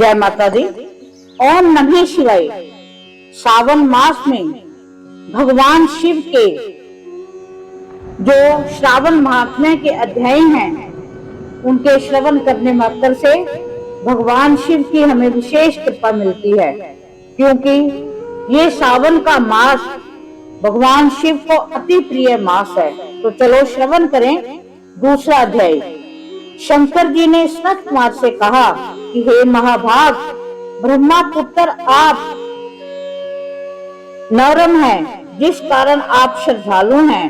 जय माता दी। ओम नमः शिवाय। सावन मास में भगवान शिव के जो श्रावण महात्म्य के अध्याय हैं, उनके श्रवण करने मात्र से भगवान शिव की हमें विशेष कृपा मिलती है, क्योंकि ये सावन का मास भगवान शिव को अति प्रिय मास है। तो चलो श्रवण करें दूसरा अध्याय। शंकर जी ने सनत कुमार से कहा कि हे महाभाग, ब्रह्मा पुत्र आप नरम हैं, जिस कारण आप श्रद्धालु हैं,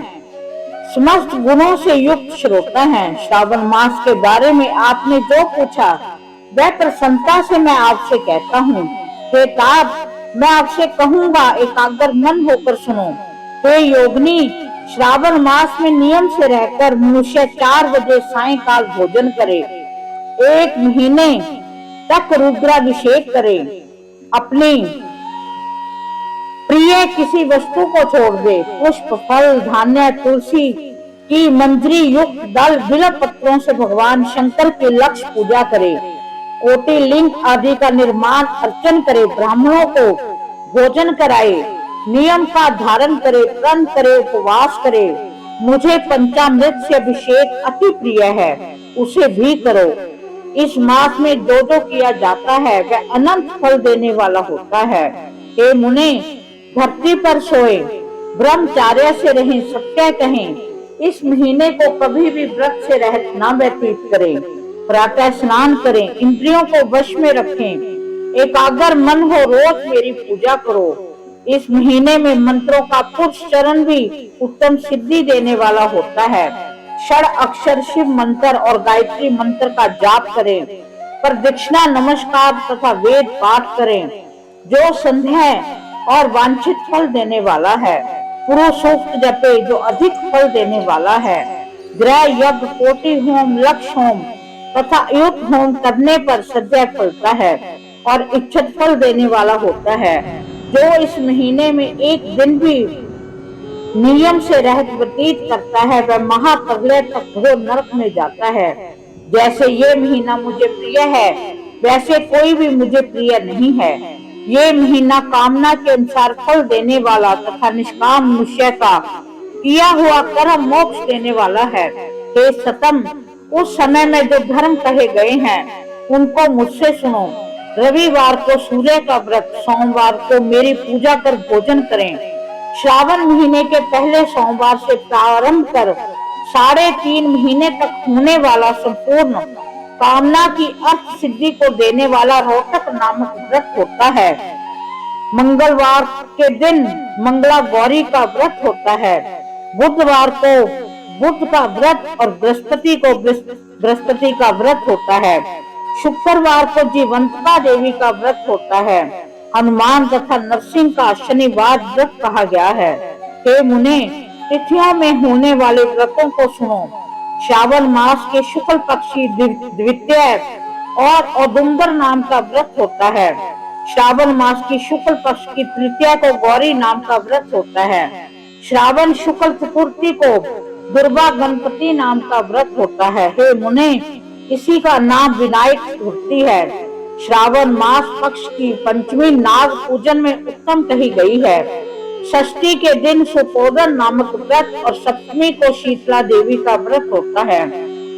समस्त गुणों से युक्त श्रोता हैं। श्रावण मास के बारे में आपने जो पूछा वह प्रसन्नता से मैं आपसे कहता हूँ। हे तात, मैं आपसे कहूँगा, एकाग्र मन होकर सुनो। हे योगिनी, श्रावण मास में नियम से रहकर मनुष्य 4 बजे सायंकाल भोजन करे, 1 महीने तक रुद्राभिषेक करे, अपनी प्रिय किसी वस्तु को छोड़ दे, पुष्प फल धान्य तुलसी की मंजरी युक्त दल बिल्व पत्रों से भगवान शंकर की लक्ष्य पूजा करे, कोटि लिंग आदि का निर्माण अर्चन करे, ब्राह्मणों को भोजन कराए, नियम का धारण करे, व्रत करे, उपवास करे। मुझे पंचामृत से अभिषेक अति प्रिय है, उसे भी करो। इस मास में जो जो किया जाता है वह अनंत फल देने वाला होता है। हे मुने, धरती पर सोए, ब्रह्मचार्य से रहें, सत्य कहें, इस महीने को कभी भी व्रत से रहित न व्यतीत करें, प्रातः स्नान करें, इंद्रियों को वश में रखें, एकाग्र मन हो, रोज मेरी पूजा करो। इस महीने में मंत्रों का पुरुषचरण भी उत्तम सिद्धि देने वाला होता है। 6 अक्षर शिव मंत्र और गायत्री मंत्र का जाप करें, प्रदक्षिणा नमस्कार तथा वेद पाठ करें, जो संध्या और वांछित फल देने वाला है। पुरुष सूक्त जपे, जो अधिक फल देने वाला है। ग्रह यज्ञ, कोटि होम, लक्ष्य होम तथा युद्ध होम करने पर सद्य फलता है और इच्छित फल देने वाला होता है। जो इस महीने में एक दिन भी नियम से रहत व्यतीत करता है वह महाप्रलय तक घोर नरक में जाता है। जैसे ये महीना मुझे प्रिय है, वैसे कोई भी मुझे प्रिय नहीं है। ये महीना कामना के अनुसार फल देने वाला तथा निष्काम मनुष्य का किया हुआ कर्म मोक्ष देने वाला है। हे सतम, उस समय में जो धर्म कहे गए हैं उनको मुझसे सुनो। रविवार को सूर्य का व्रत, सोमवार को मेरी पूजा कर भोजन करें। श्रावण महीने के पहले सोमवार से प्रारंभ कर 3.5 महीने तक होने वाला संपूर्ण कामना की अर्थ सिद्धि को देने वाला रोहतक नामक व्रत होता है। मंगलवार के दिन मंगला गौरी का व्रत होता है। बुधवार को बुध का व्रत और बृहस्पति को बृहस्पति का व्रत होता है। शुक्रवार को जीवंतिका देवी का व्रत होता है। हनुमान तथा नरसिंह का शनिवार व्रत कहा गया है। हे मुने, तिथियों में होने वाले व्रतों को सुनो। श्रावण मास के शुक्ल पक्षी द्वितीय और औदुंबर नाम का व्रत होता है। श्रावण मास की शुक्ल पक्ष की तृतीया को गौरी नाम का व्रत होता है। श्रावण शुक्ल चतुर्थी को दुर्गा गणपति नाम का व्रत होता है। हे मुने, इसी का नाम विनायक चतुर्थी है। श्रावण मास पक्ष की पंचमी नाग पूजन में उत्तम कही गई है। षष्ठी के दिन सुपोदन नामक व्रत और सप्तमी को शीतला देवी का व्रत होता है।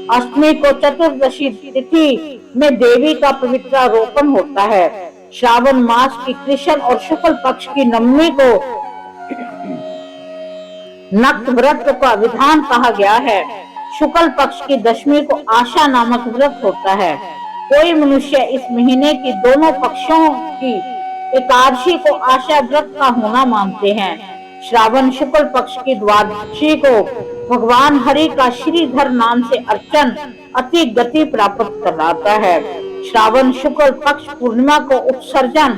अष्टमी को चतुर्दशी तिथि में देवी का पवित्रारोपण होता है। श्रावण मास की कृष्ण और शुक्ल पक्ष की नवमी को नक्त व्रत का विधान कहा गया है। शुक्ल पक्ष की दशमी को आशा नामक व्रत होता है। कोई मनुष्य इस महीने की दोनों पक्षों की एकादशी को आशा व्रत का होना मानते हैं। श्रावण शुक्ल पक्ष की द्वादशी को भगवान हरि का श्रीधर नाम से अर्चन अति गति प्राप्त कराता है। श्रावण शुक्ल पक्ष पूर्णिमा को उपसर्जन,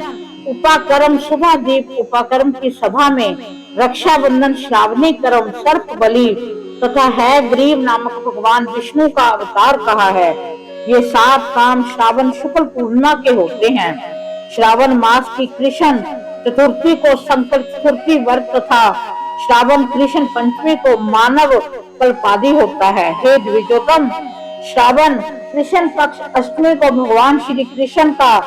उपाकर्म, सुबह दीप उपाकर्म की सभा में रक्षाबंधन, श्रावणी कर्म, सर्प बलि तथा है ग्रीव नामक भगवान विष्णु का अवतार कहा है। ये 7 काम श्रावण शुक्ल पूर्णिमा के होते हैं। श्रावण मास की कृष्ण चतुर्थी को संकल्प चतुर्थी व्रत तथा श्रावण कृष्ण पंचमी को मानव कल्पादि होता है। हे द्विजोतम, श्रावण कृष्ण पक्ष अष्टमी को भगवान श्री कृष्ण का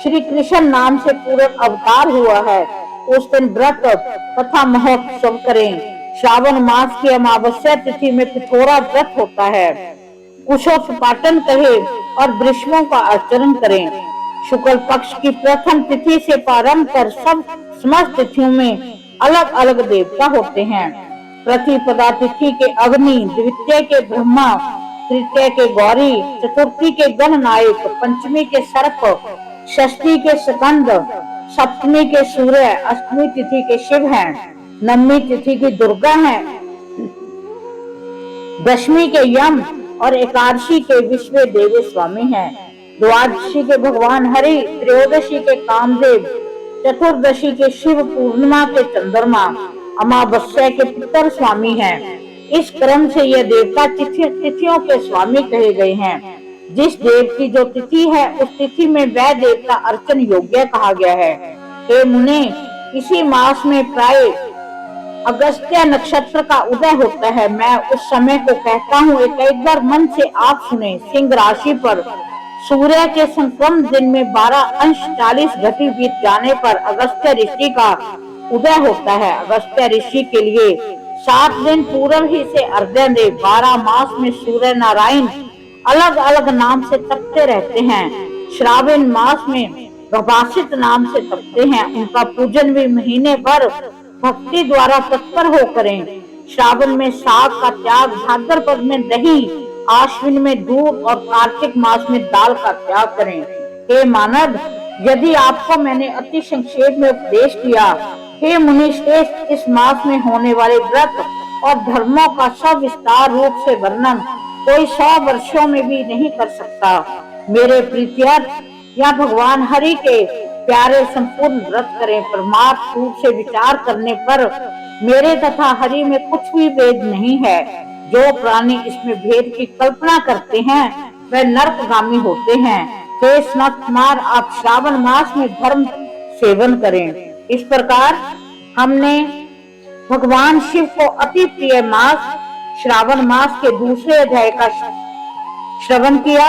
श्री कृष्ण नाम से पूर्ण अवतार हुआ है, उस दिन व्रत तथा महोत्सव करें। श्रावण मास की अमावस्या तिथि में पिथौरा व्रत होता है। कुशोत्पाटन कहे और वृषभों का आचरण करें। शुक्ल पक्ष की प्रथम तिथि से प्रारंभ कर सब समस्त तिथियों में अलग अलग देवता होते हैं। प्रतिपदा तिथि के अग्नि, द्वितीय के ब्रह्मा, तृतीय के गौरी, चतुर्थी के गणनायक, पंचमी के सर्प, षष्ठी के स्कंद, सप्तमी के सूर्य, अष्टमी तिथि के शिव हैं, नवमी तिथि की दुर्गा हैं, दशमी के यम और एकादशी के विश्व देव स्वामी हैं। द्वादशी के भगवान हरि, त्रयोदशी के कामदेव, चतुर्दशी के शिव, पूर्णिमा के चंद्रमा, अमावस्या के पितर स्वामी हैं। इस क्रम से यह देवता तिथियों के स्वामी कहे गए हैं। जिस देव की जो तिथि है उस तिथि में वह देवता अर्चन योग्य कहा गया है। हे मुने, इसी मास में प्राय अगस्त्य नक्षत्र का उदय होता है। मैं उस समय को कहता हूँ, एक बार मन से आप सुने। सिंह राशि पर सूर्य के संक्रम दिन में 12 अंश 40 घटी बीत जाने पर अगस्त्य ऋषि का उदय होता है। अगस्त्य ऋषि के लिए 7 दिन पूर्व ही से अर्घ्य दे। 12 मास में सूर्य नारायण अलग अलग नाम से तपते रहते हैं। श्रावण मास में प्रभासित नाम से तपते हैं। उनका पूजन भी महीने भर भक्ति द्वारा तत्पर हो करें। श्रावण में साग का त्याग, भाद्रपद में दही, आश्विन में दूध और कार्तिक मास में दाल का त्याग करें। हे मानव, यदि आपको मैंने अति संक्षेप में उपदेश किया, हे मुनि श्रेष्ठ, इस मास में होने वाले व्रत और धर्मों का सविस्तार रूप से वर्णन कोई 100 वर्षों में भी नहीं कर सकता। मेरे प्रीत्यर्थ या भगवान हरि के प्यारे संपूर्ण व्रत करें। परमार्थ रूप से विचार करने पर मेरे तथा हरि में कुछ भी भेद नहीं है। जो प्राणी इसमें भेद की कल्पना करते हैं वह नरकगामी होते हैं। हे स्नात कुमार, आप श्रावण मास में धर्म सेवन करें। इस प्रकार हमने भगवान शिव को अति प्रिय मास श्रावण मास के दूसरे अध्याय का श्रवण किया।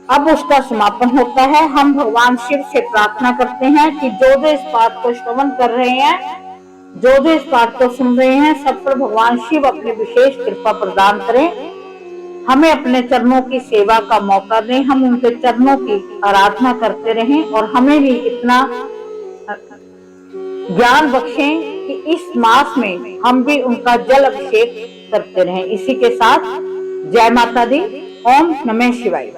अब उसका समापन होता है। हम भगवान शिव से प्रार्थना करते हैं कि जो इस पाठ को श्रवण कर रहे हैं, जो इस पाठ को सुन रहे हैं, सब पर भगवान शिव अपनी विशेष कृपा प्रदान करें। हमें अपने चरणों की सेवा का मौका दें। हम उनके चरणों की आराधना करते रहें और हमें भी इतना ज्ञान बख्शें कि इस मास में हम भी उनका जल अभिषेक करते रहें। इसी के साथ जय माता दी। ओम नमः शिवाय।